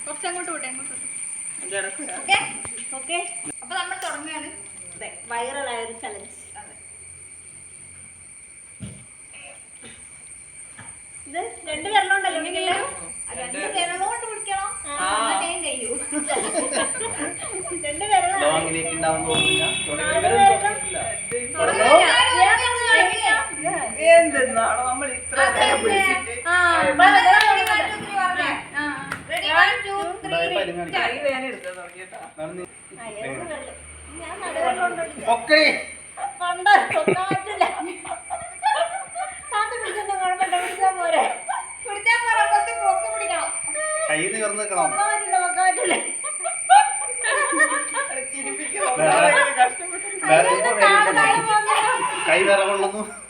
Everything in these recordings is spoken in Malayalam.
കുറച്ചങ്ങോട്ട് വിട്ടെ ഓക്കെ. അപ്പൊ നമ്മൾ തുടങ്ങുകയാണ് വൈറലായ ഒരു ചലഞ്ച്. ഇത് 2 വിരലുണ്ടല്ലോ, 2 വിരലോട്ട് പിടിക്കണം. കഴിയൂ 2 വിരലാണ്. എന്തെന്നാണോ നമ്മൾ ഇത്ര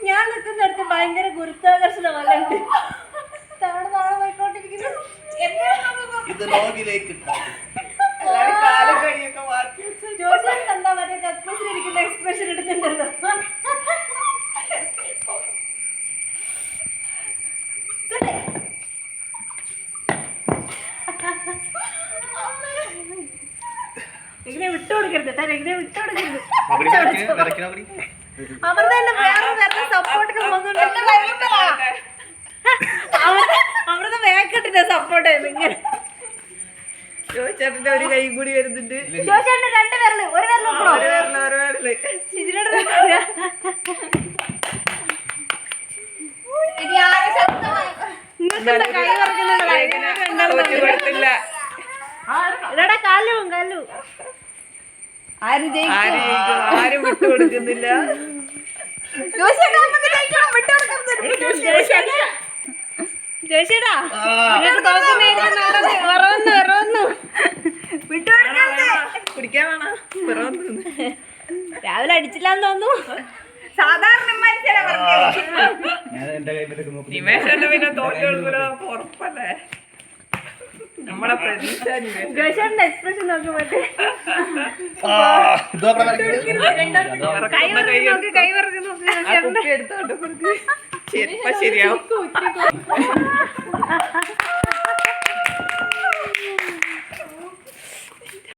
ഞാൻ നിൽക്കുന്നിടത്ത് ഭയങ്കര ഗുരുത്വാകർഷണ വലുണ്ട്. താഴെ താഴെ പോയിക്കൊണ്ടിരിക്കുന്നു. ജോസിന് എന്താ മറ്റേ കക്കൂസിലിരിക്കുന്ന എക്സ്പ്രഷൻ എടുക്കുന്നുണ്ടല്ലോ. എങ്ങനെ വിട്ടുകൊടുക്കരുത് കേട്ടോ, എങ്ങനെ വിട്ടുകൊടുക്കരുത്. അവർ തന്നെ വേറെ സപ്പോർട്ടിന് പോകുന്നുണ്ട്. അവിടുത്തെ വേക്കിട്ടിന്റെ സപ്പോർട്ട് ആയിരുന്നു. ഇങ്ങനെ ചേട്ടന്റെ ഒരു കൈ കൂടി വരുന്നുണ്ട്. ചേട്ടന്റെ 2 വിരല്, ഒരു വിരല് കാലു ആരും വിട്ടുകൊടുക്കുന്നില്ല. ജോഷിടാ കുടിക്കാൻ വേണം. രാവിലെ അടിച്ചില്ലാന്ന് തോന്നുന്നു. സാധാരണ നിമേഷന്റെ പിന്നെ തോറ്റു കൊടുക്കൂല, ഉറപ്പല്ലേ. നമ്മളെ പ്രതീക്ഷ ജോഷിന്റെ എക്സ്പ്രഷൻ നോക്കി പറ്റേ കൈ വറക്കുന്നു. എടുത്തോട്ട് കൊടുക്കും. ശരിയാവും.